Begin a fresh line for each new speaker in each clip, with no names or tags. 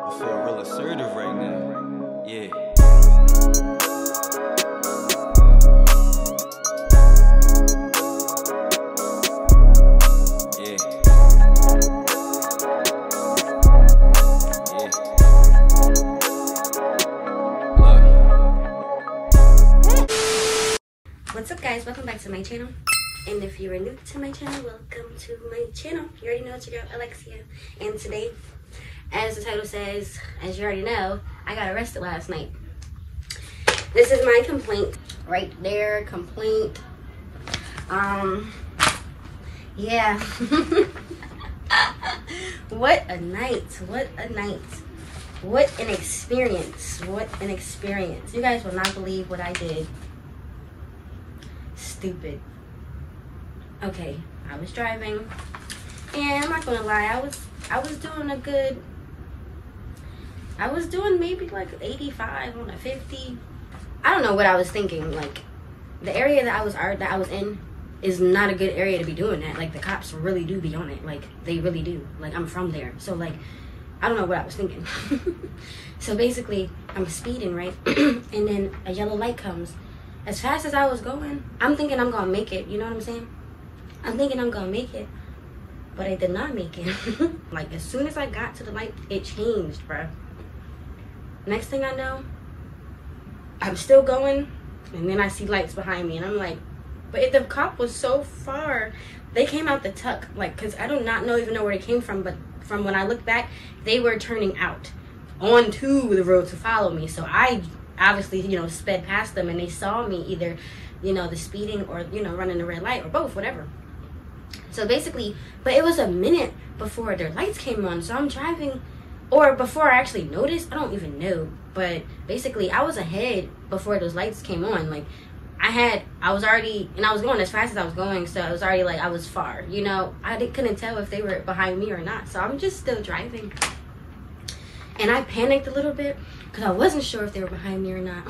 I feel real assertive right now. Yeah.
What's up, guys? Welcome back to my channel. And if you are new to my channel, welcome to my channel. You already know it's your girl Alexia. And today, as the title says, as you already know, I got arrested last night. This is my complaint right there. Complaint. Yeah. What a night. What a night. What an experience. What an experience. You guys will not believe what I did. Stupid. Okay, I was driving, and I'm not gonna lie, I was doing a good, I was doing maybe like 85 on a 50. I don't know what I was thinking. Like, the area that I was in is not a good area to be doing that. Like, the cops really do be on it. Like, they really do. Like, I'm from there, so like, I don't know what I was thinking. So basically, I'm speeding, right? And then a yellow light comes. As fast as I was going, I'm thinking I'm gonna make it. You know what I'm saying? I'm thinking I'm gonna make it, but I did not make it. Like, as soon as I got to the light, it changed, bruh. Next thing I know, I'm still going, and then I see lights behind me, and I'm like, but if the cop was so far, they came out the tuck, like, cause I do not even know where they came from, but from when I look back, they were turning out onto the road to follow me. So I obviously, you know, sped past them, and they saw me either, you know, the speeding or, you know, running the red light or both, whatever. So basically, but it was a minute before their lights came on. So I'm driving, or before I actually noticed, I don't even know. But basically, I was ahead before those lights came on. Like, I was already, and I was going as fast as I was going. So it was already like I was far, you know. Couldn't tell if they were behind me or not. So I'm just still driving. And I panicked a little bit because I wasn't sure if they were behind me or not.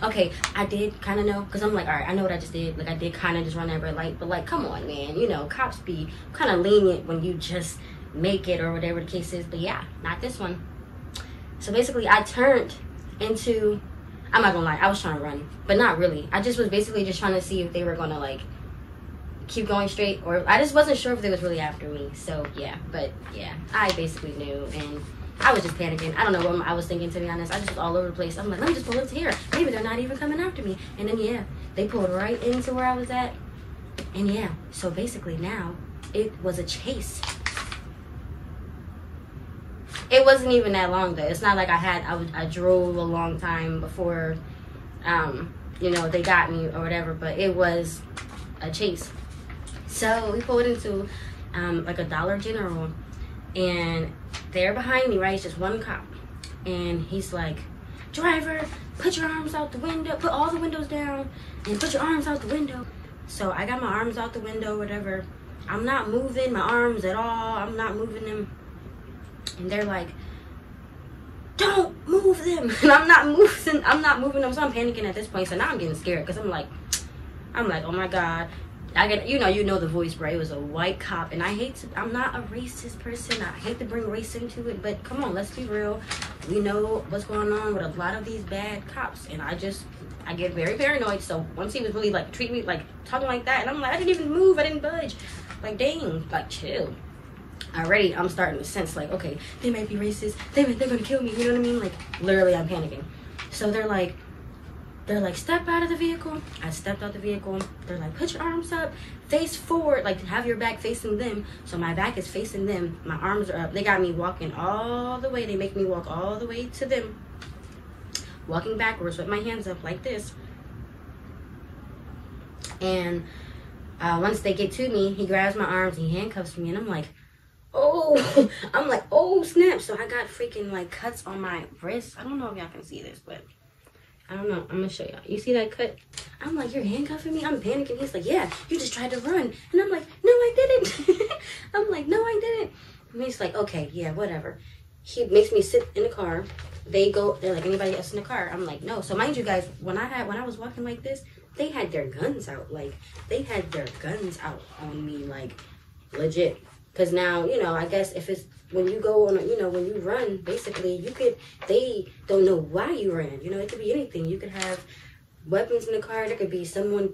Okay, I did kind of know, because I'm like, all right, I know what I just did. Like, I did kind of just run that red light, but like, come on, man. You know, cops be kind of lenient when you just make it or whatever the case is. But yeah, not this one. So basically, I turned into, I'm not gonna lie, I was trying to run, but not really. I just was basically just trying to see if they were gonna like keep going straight, or I just wasn't sure if they was really after me. So yeah, but yeah, I basically knew, and I was just panicking. I don't know what I was thinking, to be honest. I just was all over the place. I'm like, let me just pull into here. Maybe they're not even coming after me. And then, yeah, they pulled right into where I was at. And, yeah, so basically now it was a chase. It wasn't even that long, though. It's not like I drove a long time before, you know, they got me or whatever. But it was a chase. So we pulled into, like, a Dollar General. And they're behind me, right? It's just one cop. And he's like, driver, put your arms out the window. Put all the windows down and put your arms out the window. So I got my arms out the window, whatever. I'm not moving my arms at all. I'm not moving them. And they're like, don't move them. And I'm not moving them. So I'm panicking at this point. So now I'm getting scared because I'm like, oh my God. I get, you know the voice, bro. It was a white cop, and I'm not a racist person. I hate to bring race into it, but come on, let's be real. We know what's going on with a lot of these bad cops, and I get very paranoid. So once he was really like treating me like talking like that, and I'm like, I didn't even move, I didn't budge. Like, dang, like, chill. Already, I'm starting to sense like, okay, they might be racist. They're gonna kill me. You know what I mean? Like, literally, I'm panicking. So they're like, step out of the vehicle. I stepped out the vehicle. They're like, put your arms up, face forward, like have your back facing them. So my back is facing them. My arms are up. They got me walking all the way. They make me walk all the way to them. Walking backwards with my hands up like this. And once they get to me, he grabs my arms and he handcuffs me. And I'm like, oh, oh snap. So I got freaking like cuts on my wrist. I don't know if y'all can see this, but I don't know. I'm going to show y'all. You see that cut? I'm like, you're handcuffing me? I'm panicking. He's like, yeah, you just tried to run. And I'm like, no, I didn't. I'm like, no, I didn't. And he's like, okay, yeah, whatever. He makes me sit in the car. They're like, anybody else in the car? I'm like, no. So mind you guys, when I was walking like this, they had their guns out. Like, they had their guns out on me, like, legit. Because now, you know, I guess if it's when you go on, when you run, basically, they don't know why you ran. You know, it could be anything. You could have weapons in the car. There could be someone,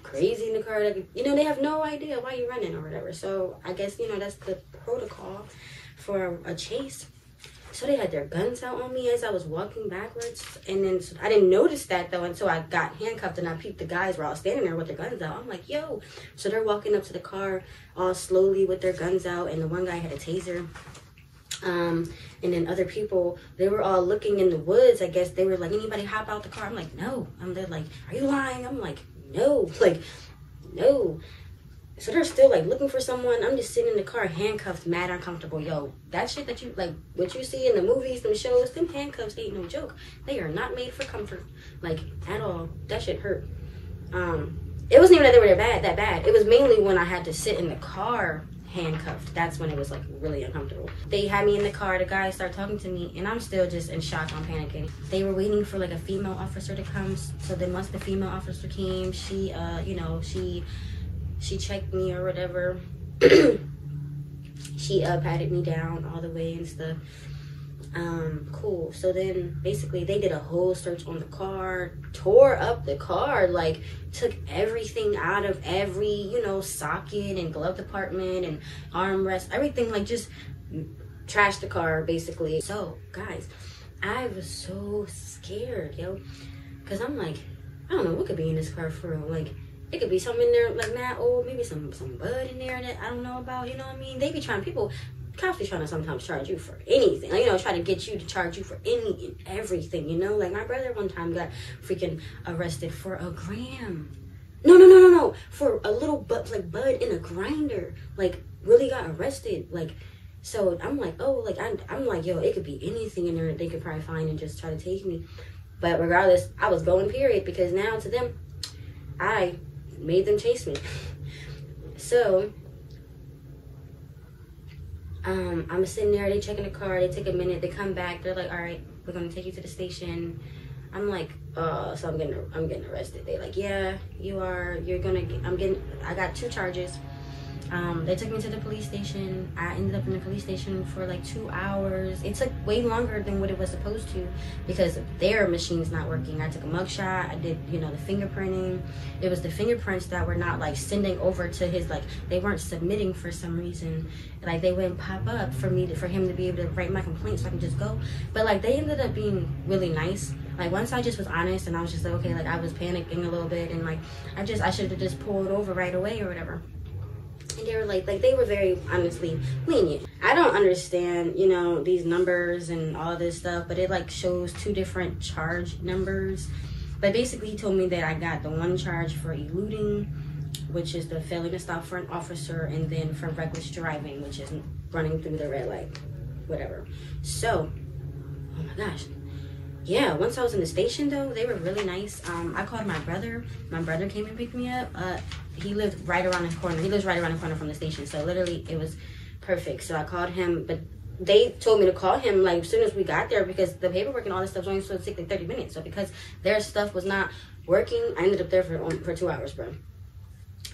crazy in the car. That could, they have no idea why you're running or whatever. So I guess, that's the protocol for a chase. So they had their guns out on me as I was walking backwards. And then I didn't notice that, though, until I got handcuffed and I peeped the guys were all standing there with their guns out. I'm like, yo. So they're walking up to the car all slowly with their guns out. And the one guy had a taser. And then other people, they were all looking in the woods. I guess they were like, anybody hop out the car? I'm like, no. They're like, are you lying? I'm like, no. Like, no. So they're still like looking for someone. I'm just sitting in the car handcuffed, mad uncomfortable. Yo, that shit that you like, what you see in the movies, them shows, them handcuffs ain't no joke. They are not made for comfort, like at all. That shit hurt. It wasn't even that they were that bad. It was mainly when I had to sit in the car handcuffed. That's when it was like really uncomfortable. They had me in the car. The guys started talking to me, and I'm still just in shock. I'm panicking. They were waiting for like a female officer to come. So then once the female officer came, she checked me or whatever. She patted me down all the way and stuff. Cool. So then basically they did a whole search on the car, tore up the car, like took everything out of every, socket and glove compartment and armrest, everything, like just trashed the car basically. So guys, I was so scared, yo, because I'm like, I don't know what could be in this car for real. Like, it could be something in there like that old, maybe some bud in there that I don't know about, you know what I mean? They be trying, cops be trying to sometimes charge you for anything. Like, try to get you to charge you for any and everything, Like, my brother one time got freaking arrested for a gram. No. For a little bud in a grinder. Like, really got arrested. Like, so I'm like, oh, like, I'm like, yo, it could be anything in there that they could probably find and just try to take me. But regardless, I was going, period, because now to them, I made them chase me. So I'm sitting there, they checking the car, they take a minute, they come back, they're like, all right, we're gonna take you to the station. I'm like, so I'm getting arrested. They like, yeah, you are, I got 2 charges. They took me to the police station. I ended up in the police station for like 2 hours. It took way longer than what it was supposed to because their machine's not working. I took a mugshot. I did, the fingerprinting. It was the fingerprints that were not like sending over to his, like, they weren't submitting for some reason. Like, they wouldn't pop up for him to be able to write my complaint so I can just go. But like, they ended up being really nice. Like, once I just was honest and I was just like, okay, like, I was panicking a little bit and like, I should have just pulled over right away or whatever. And they were like they were very, honestly, lenient. I don't understand, these numbers and all this stuff, but it like shows 2 different charge numbers. But basically he told me that I got the 1 charge for eluding, which is the failing to stop for an officer, and then for reckless driving, which is running through the red light, whatever. So, oh my gosh. Yeah, once I was in the station, though, they were really nice. I called my brother. My brother came and picked me up. He lived right around the corner. He lives right around the corner from the station. So, literally, it was perfect. So, I called him. But they told me to call him, like, as soon as we got there, because the paperwork and all this stuff was only supposed to take, like, 30 minutes. So, because their stuff was not working, I ended up there for 2 hours, bro.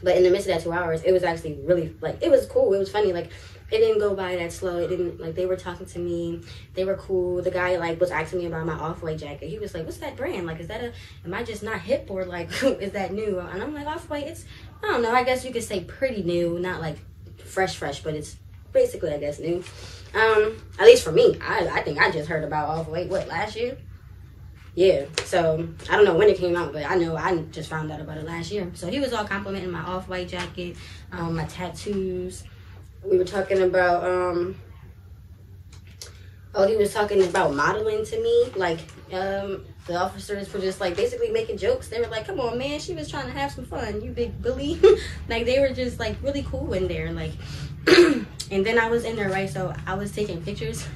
But in the midst of that 2 hours, it was actually really, like, it was cool. It was funny. Like, it didn't go by that slow. It didn't, like, they were talking to me. They were cool. The guy, like, was asking me about my Off-White jacket. He was like, what's that brand? Like, am I just not hip, or, like, is that new? And I'm like, Off-White, it's, I don't know. I guess you could say pretty new. Not, like, fresh, but it's basically, I guess, new. At least for me. I think I just heard about Off-White, last year? Yeah, so I don't know when it came out, but I know I just found out about it last year. So he was all complimenting my Off-White jacket, my tattoos. We were talking about, he was talking about modeling to me. Like, the officers were just, like, basically making jokes. They were like, come on, man, she was trying to have some fun, you big bully. Like, they were just, like, really cool in there. Like, and then I was in there, right, so I was taking pictures.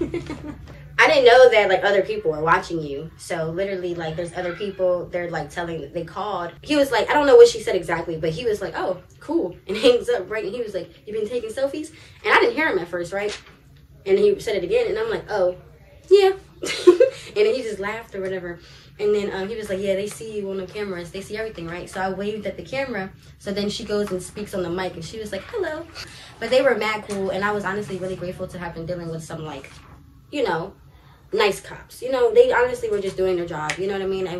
I didn't know that, like, other people were watching you. So, literally, like, there's other people, they're, like, they called. He was like, I don't know what she said exactly, but he was like, oh, cool. And hangs up, right? And he was like, you been taking selfies? And I didn't hear him at first, right? And he said it again, and I'm like, oh, yeah. then he just laughed or whatever. And then he was like, yeah, they see you on the cameras. They see everything, right? So I waved at the camera. So then she goes and speaks on the mic, and she was like, hello. But they were mad cool, and I was honestly really grateful to have been dealing with some, like, you know, nice cops. You know, they honestly were just doing their job. You know what I mean? They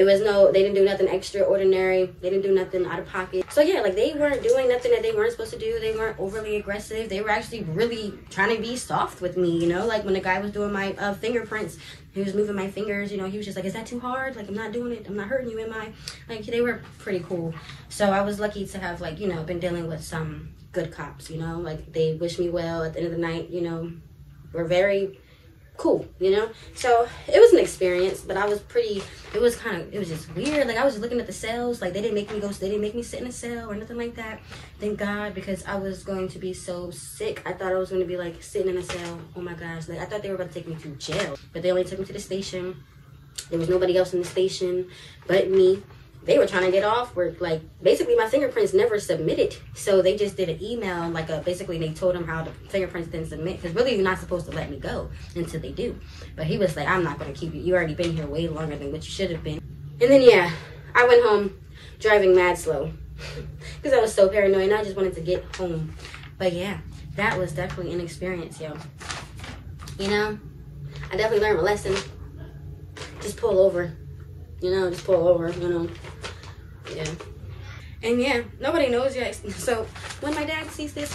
didn't do nothing extraordinary. They didn't do nothing out of pocket. So yeah, like, they weren't doing nothing that they weren't supposed to do. They weren't overly aggressive. They were actually really trying to be soft with me, you know? Like, when the guy was doing my fingerprints, he was moving my fingers, you know, he was just like, is that too hard? Like, I'm not doing it. I'm not hurting you, am I? Like, they were pretty cool. So I was lucky to have, like, you know, been dealing with some good cops, you know? Like, they wished me well at the end of the night, you know? Were very cool, you know? So it was an experience, but it was just weird. Like, I was just looking at the cells. Like, they didn't make me sit in a cell or nothing like that. Thank God, because I was going to be so sick. I thought I was going to be, like, sitting in a cell. Oh my gosh. Like, I thought they were about to take me to jail, but they only took me to the station. There was nobody else in the station but me. They were trying to get off work. Like, basically my fingerprints never submitted. So they just did an email, like, basically they told him how the fingerprints didn't submit. Because really you're not supposed to let me go until they do. But he was like, I'm not going to keep you. You already been here way longer than what you should have been. And then, yeah, I went home driving mad slow. Because I was so paranoid and I just wanted to get home. But yeah, that was definitely an experience, yo. You know, I definitely learned a lesson. Just pull over. You know, just pull over, you know. Yeah. And yeah, nobody knows yet. So when my dad sees this,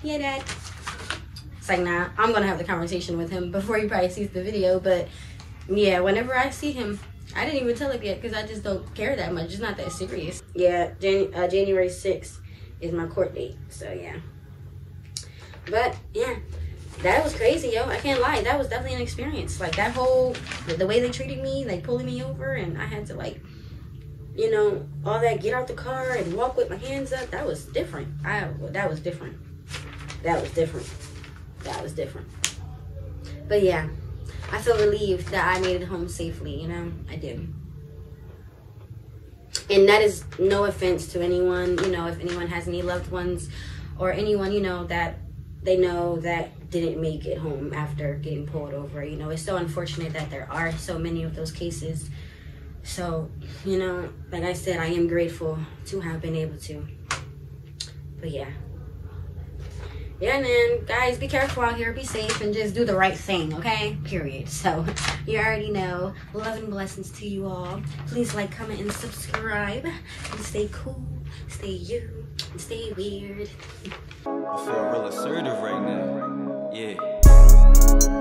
yeah, Dad. It's like, nah, I'm gonna have the conversation with him before he probably sees the video. But yeah, whenever I see him, I didn't even tell him yet because I just don't care that much. It's not that serious. Yeah, January 6th is my court date. So yeah. But yeah. That was crazy, yo. I can't lie. That was definitely an experience. Like, that whole, the way they treated me, like, pulling me over, and I had to, like, you know, all that, get out the car and walk with my hands up. That was different. That was different. That was different. That was different. But, yeah, I feel relieved that I made it home safely, you know. I did. And that is no offense to anyone, you know, if anyone has any loved ones or anyone, you know, that they know that didn't make it home after getting pulled over. You know, it's so unfortunate that there are so many of those cases. So, you know, like I said, I am grateful to have been able to. But yeah. Yeah, man. Guys, be careful out here. Be safe and just do the right thing, okay? Period. So, you already know. Love and blessings to you all. Please like, comment, and subscribe. And stay cool. Stay you. And stay weird.
I feel real assertive right now. Yeah.